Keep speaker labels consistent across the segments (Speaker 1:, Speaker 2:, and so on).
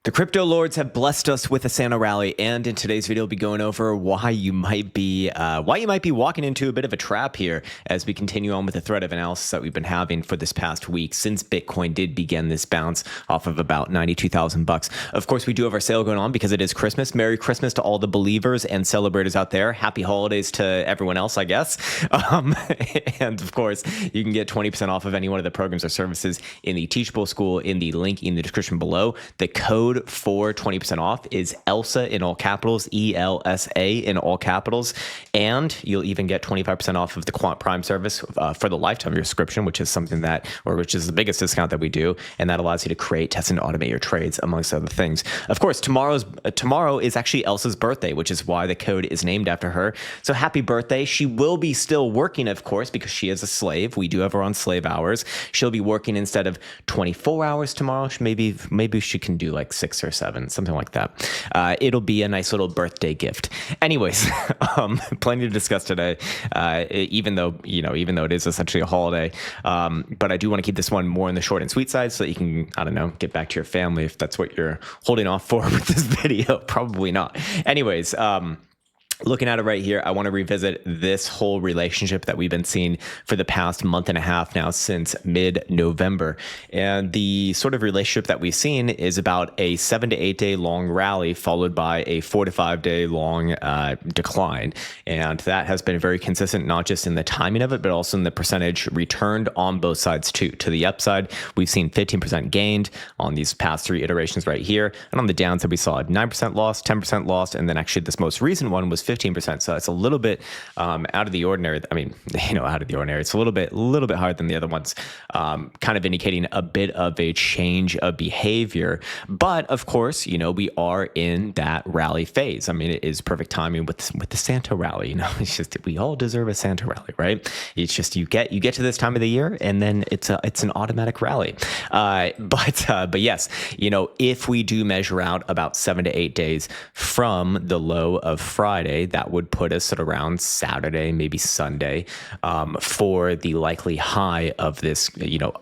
Speaker 1: The crypto lords have blessed us with a Santa rally, and in today's video, we'll be going over why you might be walking into a bit of a trap here as we continue on with the thread of analysis that we've been having for this past week since Bitcoin did begin this bounce off of about $92,000. Of course, we do have our sale going on because it is Christmas. Merry Christmas to all the believers and celebrators out there. Happy holidays to everyone else, I guess. And of course, you can get 20% off of any one of the programs or services in the Teachable School in the link in the description below. The code for 20% off is ELSA in all capitals, ELSA in all capitals, and you'll even get 25% off of the Quant Prime service for the lifetime of your subscription, which is which is the biggest discount that we do, and that allows you to create, test, and automate your trades, amongst other things. Of course, tomorrow is actually Elsa's birthday, which is why the code is named after her. So happy birthday! She will be still working, of course, because she is a slave. We do have her on slave hours. She'll be working instead of 24 hours tomorrow. Maybe she can do like 6 or 7, something like that. It'll be a nice little birthday gift. Anyways, plenty to discuss today. Even though it is essentially a holiday, but I do want to keep this one more on the short and sweet side so that you can, I don't know, get back to your family if that's what you're holding off for with this video. Probably not. Anyways, looking at it right here, I want to revisit this whole relationship that we've been seeing for the past month and a half now since mid-November. And the sort of relationship that we've seen is about a 7 to 8 day long rally followed by a 4 to 5 day long decline. And that has been very consistent, not just in the timing of it, but also in the percentage returned on both sides too. To the upside, we've seen 15% gained on these past 3 iterations right here. And on the downside, we saw a 9% loss, 10% loss, and then actually this most recent one was 15%. So it's a little bit out of the ordinary. I mean, out of the ordinary. It's a little bit higher than the other ones, kind of indicating a bit of a change of behavior. But of course, we are in that rally phase. I mean, it is perfect timing with the Santa rally. It's just we all deserve a Santa rally, right? It's just you get to this time of the year, and then it's an automatic rally. But yes, if we do measure out about 7 to 8 days from the low of Friday, that would put us at around Saturday, maybe Sunday, for the likely high of this,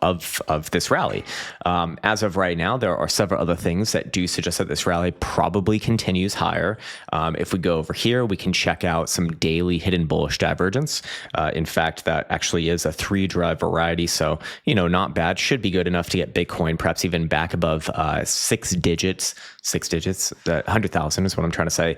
Speaker 1: of this rally. As of right now, there are several other things that do suggest that this rally probably continues higher. If we go over here, we can check out some daily hidden bullish divergence. In fact, that actually is a 3-drive variety, so not bad. Should be good enough to get Bitcoin perhaps even back above 6 digits. 100,000 is what I'm trying to say.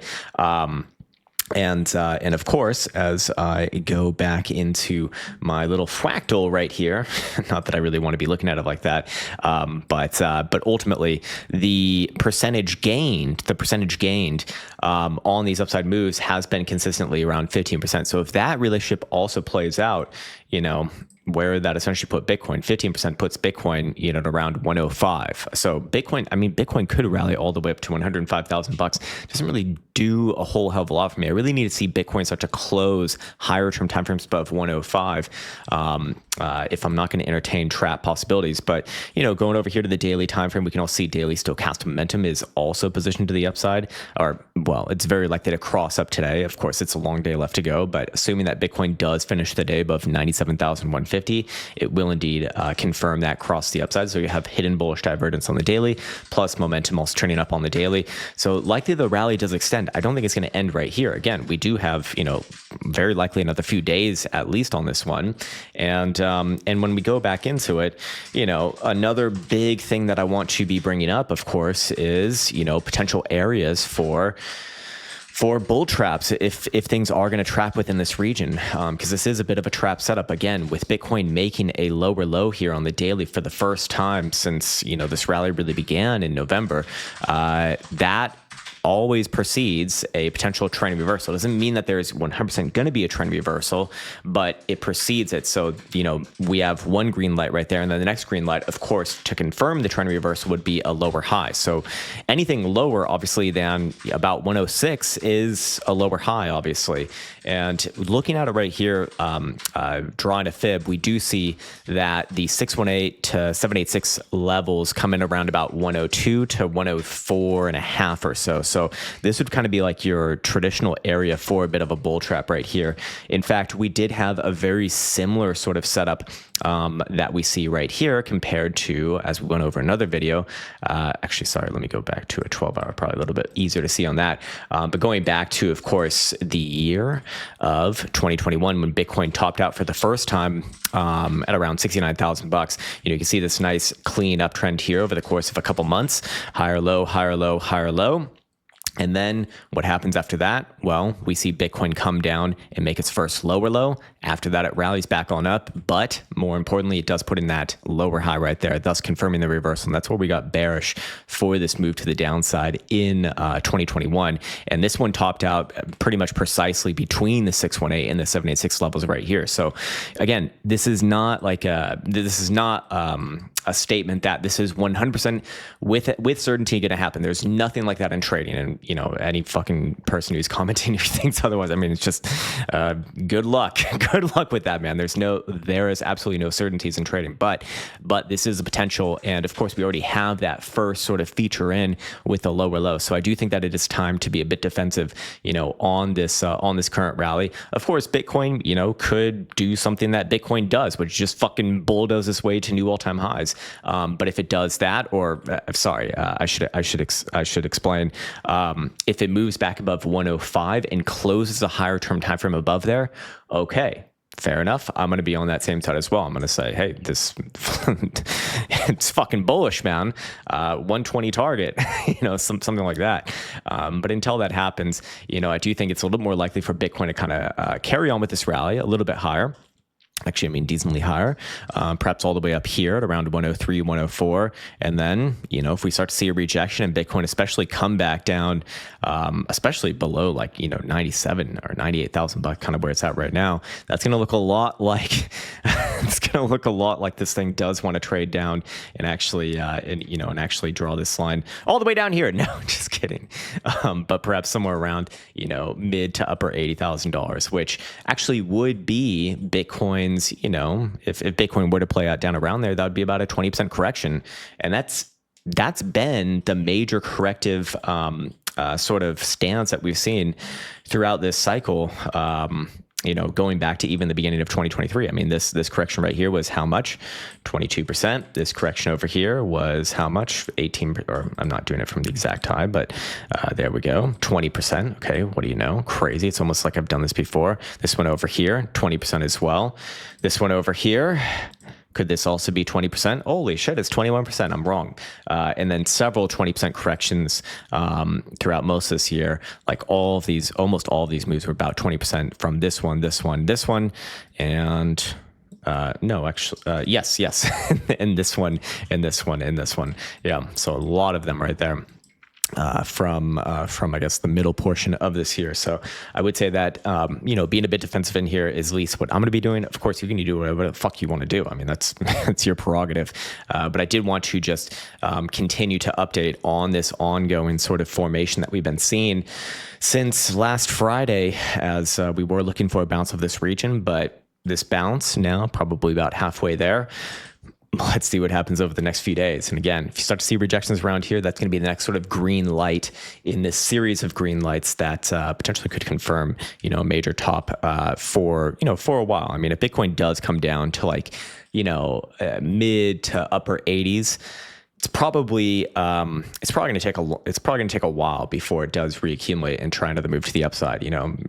Speaker 1: And of course, as I go back into my little fractal right here, not that I really want to be looking at it like that, but ultimately the percentage gained on these upside moves has been consistently around 15%. So if that relationship also plays out, where that essentially put Bitcoin, 15% puts Bitcoin, at around 105. So Bitcoin could rally all the way up to $105,000. Doesn't really do a whole hell of a lot for me. I really need to see Bitcoin start to close higher term timeframes above 105 if I'm not going to entertain trap possibilities. But going over here to the daily timeframe, we can all see daily stochastic momentum is also positioned to the upside, it's very likely to cross up today. Of course, it's a long day left to go, but assuming that Bitcoin does finish the day above 97,150, it will indeed confirm that cross the upside. So you have hidden bullish divergence on the daily, plus momentum also turning up on the daily. So likely the rally does extend. I don't think it's going to end right here. Again, we do have, very likely another few days at least on this one. And when we go back into it, another big thing that I want to be bringing up, of course, is, potential areas for bull traps if things are going to trap within this region, because this is a bit of a trap setup. Again, with Bitcoin making a lower low here on the daily for the first time since this rally really began in November, that always precedes a potential trend reversal. It doesn't mean that there's 100% going to be a trend reversal, but it precedes it. So, we have one green light right there, and then the next green light, of course, to confirm the trend reversal would be a lower high. So anything lower, obviously, than about 106 is a lower high, obviously. And looking at it right here, drawing a fib, we do see that the 618 to 786 levels come in around about 102 to 104 and a half or so. So this would kind of be like your traditional area for a bit of a bull trap right here. In fact, we did have a very similar sort of setup that we see right here compared to, as we went over another video. Actually, sorry, let me go back to a 12-hour, probably a little bit easier to see on that. But going back to, of course, the year of 2021, when Bitcoin topped out for the first time at around 69,000 bucks, you can see this nice clean uptrend here over the course of a couple months, higher low, higher low, higher low. And then what happens after that? Well, we see Bitcoin come down and make its first lower low. After that, it rallies back on up. But more importantly, it does put in that lower high right there, thus confirming the reversal. And that's where we got bearish for this move to the downside in 2021. And this one topped out pretty much precisely between the 618 and the 786 levels right here. So again, this is not like a statement that this is 100% with certainty going to happen. There's nothing like that in trading. And, any fucking person who's commenting who thinks otherwise, I mean, it's just good luck. Good luck with that, man. There is absolutely no certainties in trading, but this is a potential. And of course, we already have that first sort of feature in with the lower low. So I do think that it is time to be a bit defensive, on this current rally. Of course, Bitcoin, could do something that Bitcoin does, which just fucking bulldoze its way to new all-time highs. But if it does that, or I should explain. If it moves back above 105 and closes a higher term time frame above there, okay, fair enough. I'm going to be on that same side as well. I'm going to say, hey, this it's fucking bullish, man. 120 target, something like that. But until that happens, I do think it's a little bit more likely for Bitcoin to kind of carry on with this rally a little bit higher. Actually, I mean, decently higher, perhaps all the way up here at around 103, 104. And then, if we start to see a rejection and Bitcoin especially come back down, especially below 97 or 98,000 bucks, kind of where it's at right now, that's going to look a lot like this thing does want to trade down and actually, and actually draw this line all the way down here. No, just kidding. But perhaps somewhere around, mid to upper $80,000, which actually would be Bitcoin. If Bitcoin were to play out down around there, that would be about a 20% correction. And that's been the major corrective sort of stance that we've seen throughout this cycle. Going back to even the beginning of 2023. I mean, this correction right here was how much? 22%. This correction over here was how much? 18, or I'm not doing it from the exact high, but there we go. 20%. Okay, what do you know? Crazy. It's almost like I've done this before. This one over here, 20% as well. This one over here, could this also be 20%? Holy shit, it's 21%. I'm wrong. And then several 20% corrections throughout most of this year. Like almost all of these moves were about 20% from this one, and no, actually, yes. and this one, and this one, and this one. Yeah, so a lot of them right there. From I guess the middle portion of this here. So I would say that being a bit defensive in here is at least what I'm going to be doing. Of course, you can do whatever the fuck you want to do. I mean, that's that's your prerogative. But I did want to just continue to update on this ongoing sort of formation that we've been seeing since last Friday, as we were looking for a bounce of this region, but this bounce now probably about halfway there. Let's see what happens over the next few days. And again, if you start to see rejections around here, that's going to be the next sort of green light in this series of green lights that potentially could confirm, a major top for a while. I mean, if Bitcoin does come down to mid to upper 80s, it's probably going to take a while before it does reaccumulate and try another move to the upside.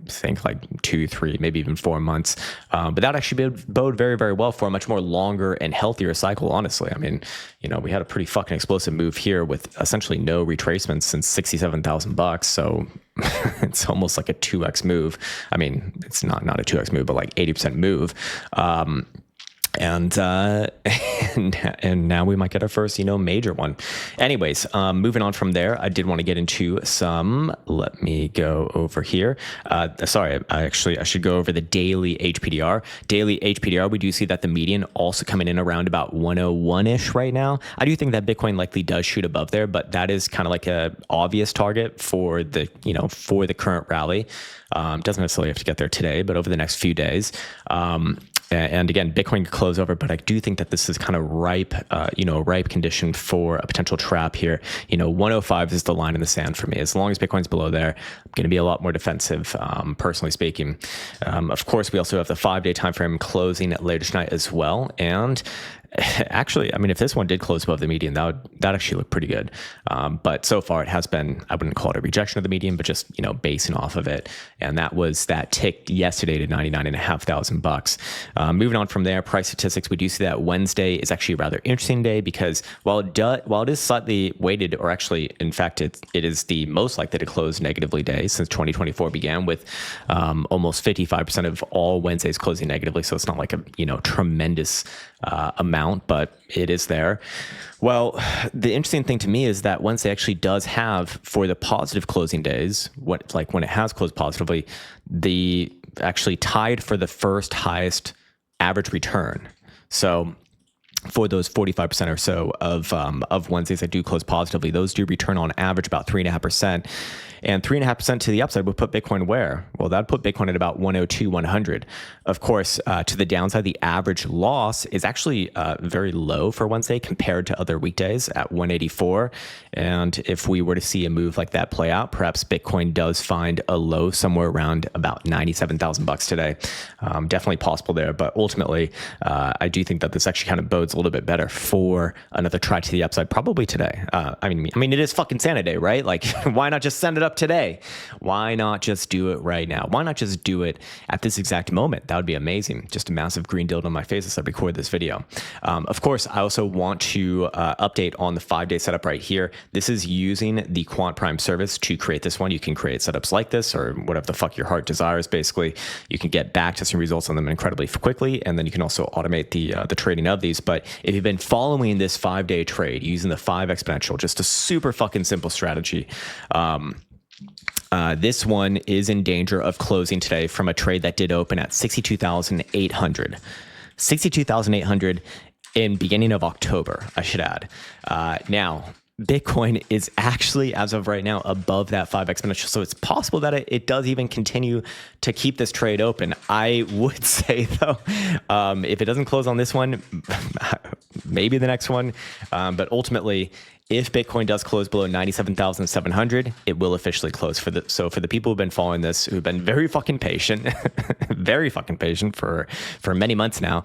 Speaker 1: Think like 2, 3, maybe even 4 months. But that actually bode very, very well for a much more longer and healthier cycle. Honestly, I mean, we had a pretty fucking explosive move here with essentially no retracements since 67,000 bucks. So it's almost like a 2x move. I mean, it's not a 2x move, but like 80% move. And now we might get our first, major one. Anyways, moving on from there, I did want to get into some, let me go over here. I should go over the daily HPDR. Daily HPDR, we do see that the median also coming in around about 101-ish right now. I do think that Bitcoin likely does shoot above there, but that is kind of like a obvious target for the current rally. Doesn't necessarily have to get there today, but over the next few days. And again, Bitcoin could close over, but I do think that this is kind of ripe, a ripe condition for a potential trap here. 105 is the line in the sand for me. As long as Bitcoin's below there, I'm going to be a lot more defensive, personally speaking. Of course, we also have the 5-day time frame closing later tonight as well. And actually, I mean, if this one did close above the median, that actually look pretty good. But so far it has been, I wouldn't call it a rejection of the median, but just, basing off of it. And that was that tick yesterday to $99,500. Moving on from there, price statistics, we do see that Wednesday is actually a rather interesting day because while it is slightly weighted, or actually, in fact, it is the most likely to close negatively day since 2024 began, with almost 55% of all Wednesdays closing negatively. So it's not like a, tremendous amount, but it is there. Well, the interesting thing to me is that Wednesday actually does have, for the positive closing days, when it has closed positively, the actually tied for the first highest average return. So for those 45% or so of Wednesdays that do close positively, those do return on average about 3.5%. And 3.5% to the upside would put Bitcoin where? Well, that'd put Bitcoin at about 102, 100. Of course, to the downside, the average loss is actually very low for Wednesday compared to other weekdays at 184. And if we were to see a move like that play out, perhaps Bitcoin does find a low somewhere around about $97,000 today. Definitely possible there. But ultimately, I do think that this actually kind of bodes a little bit better for another try to the upside, probably today. I mean, it is fucking Santa Day, right? Like, why not just send it up today? Why not just do it right now? Why not just do it at this exact moment? That would be amazing. Just a massive green dildo on my face as I record this video. Of course, I also want to update on the 5-day setup right here. This is using the Quant Prime service to create this one. You can create setups like this or whatever the fuck your heart desires. Basically, you can get back testing results on them incredibly quickly, and then you can also automate the trading of these. But if you've been following this 5-day trade using the 5 exponential, just a super fucking simple strategy, this one is in danger of closing today from a trade that did open at 62,800. 62,800 in beginning of October, I should add. Now, Bitcoin is actually, as of right now, above that 5 exponential. So it's possible that it does even continue to keep this trade open. I would say, though, if it doesn't close on this one, maybe the next one. But ultimately, if Bitcoin does close below 97,700, it will officially close. So for the people who've been following this, who've been very fucking patient, very fucking patient for many months now,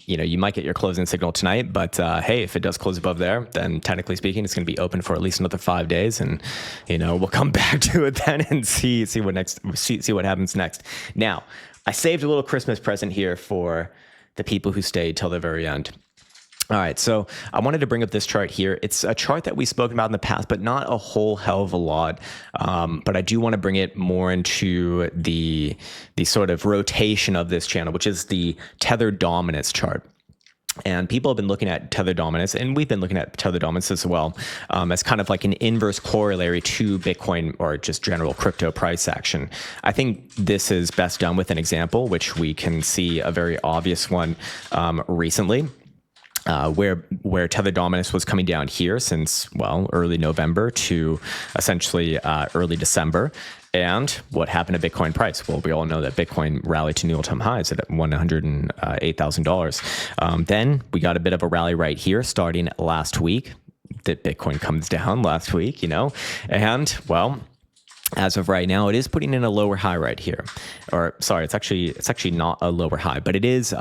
Speaker 1: you might get your closing signal tonight. But hey, if it does close above there, then technically speaking, it's going to be open for at least another 5 days, and we'll come back to it then and see what happens next. Now, I saved a little Christmas present here for the people who stayed till the very end. All right, so I wanted to bring up this chart here. It's a chart that we've spoken about in the past, but not a whole hell of a lot. But I do want to bring it more into the sort of rotation of this channel, which is the Tether dominance chart. And people have been looking at Tether dominance, and we've been looking at Tether dominance as well, as kind of like an inverse corollary to Bitcoin or just general crypto price action. I think this is best done with an example, which we can see a very obvious one recently. Where Tether dominance was coming down here since, early November to essentially early December. And what happened to Bitcoin price? Well, we all know that Bitcoin rallied to new all-time highs at $108,000. Then we got a bit of a rally right here starting last week. That Bitcoin comes down last week, and as of right now, it is putting in a lower high right here. Or sorry, it's actually not a lower high, but it is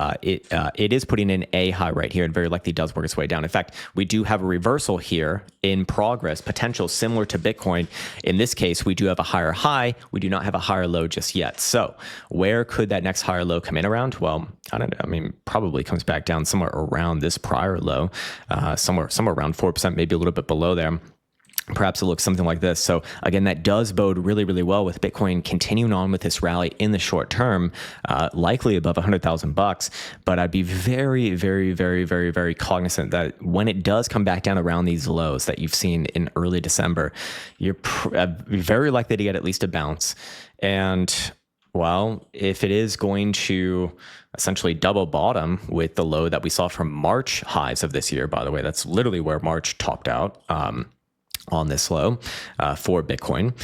Speaker 1: putting in a high right here. It very likely does work its way down. In fact, we do have a reversal here in progress, potential similar to Bitcoin. In this case, we do have a higher high. We do not have a higher low just yet. So where could that next higher low come in around? Well, I don't know. I mean, probably comes back down somewhere around this prior low, somewhere around 4%, maybe a little bit below there. Perhaps it looks something like this. So again, that does bode really, really well with Bitcoin continuing on with this rally in the short term, likely above $100,000. But I'd be very, very, very, very, very cognizant that when it does come back down around these lows that you've seen in early December, you're very likely to get at least a bounce. And if it is going to essentially double bottom with the low that we saw from March highs of this year, by the way, that's literally where March topped out. On this low for Bitcoin,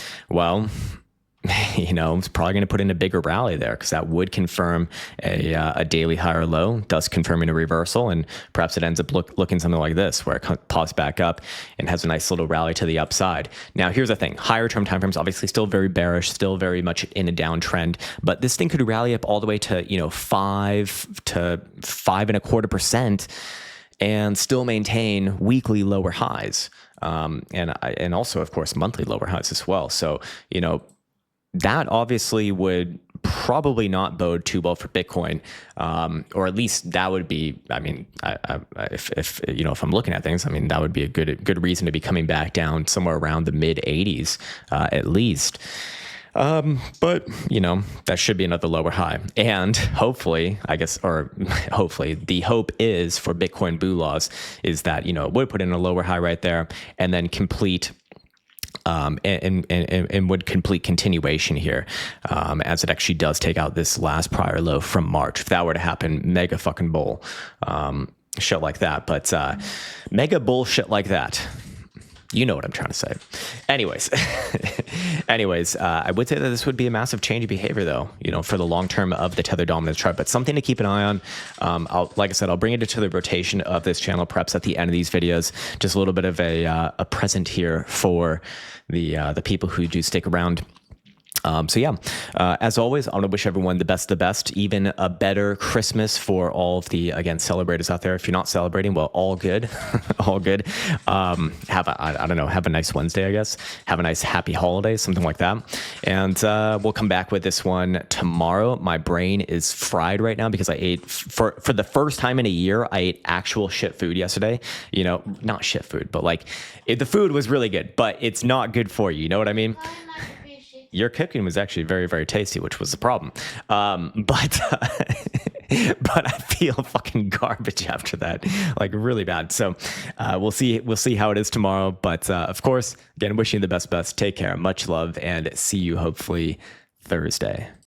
Speaker 1: it's probably going to put in a bigger rally there because that would confirm a daily higher low, thus confirming a reversal. And perhaps it ends up looking something like this, where it pops back up and has a nice little rally to the upside. Now, here's the thing. Higher term timeframes, obviously still very bearish, still very much in a downtrend, but this thing could rally up all the way to, 5 to 5.25% and still maintain weekly lower highs. And also, of course, monthly lower highs as well. So, that obviously would probably not bode too well for Bitcoin, or at least that would be. I mean, if I'm looking at things, I mean that would be a good reason to be coming back down somewhere around the mid 80s at least. But that should be another lower high, and hopefully, hopefully the hope is for Bitcoin boo laws is that it would put in a lower high right there and then complete. And would complete continuation here, as it actually does take out this last prior low from March. If that were to happen, mega fucking bull, shit like that. But mega bullshit like that. You know what I'm trying to say. Anyways, I would say that this would be a massive change of behavior, though, for the long term of the Tether dominance chart, but something to keep an eye on. Like I said, I'll bring it to the rotation of this channel, perhaps at the end of these videos, just a little bit of a present here for the people who do stick around. As always, I want to wish everyone the best, even a better Christmas for all of the, again, celebrators out there. If you're not celebrating, well, all good, all good. Have a nice Wednesday, I guess. Have a nice happy holiday, something like that. And we'll come back with this one tomorrow. My brain is fried right now because I ate, for the first time in a year, I ate actual shit food yesterday. Not shit food, but the food was really good, but it's not good for you. You know what I mean? Your cooking was actually very, very tasty, which was the problem. But I feel fucking garbage after that, really bad. So we'll see how it is tomorrow. But of course, again, wishing you the best. Take care. Much love, and see you hopefully Thursday.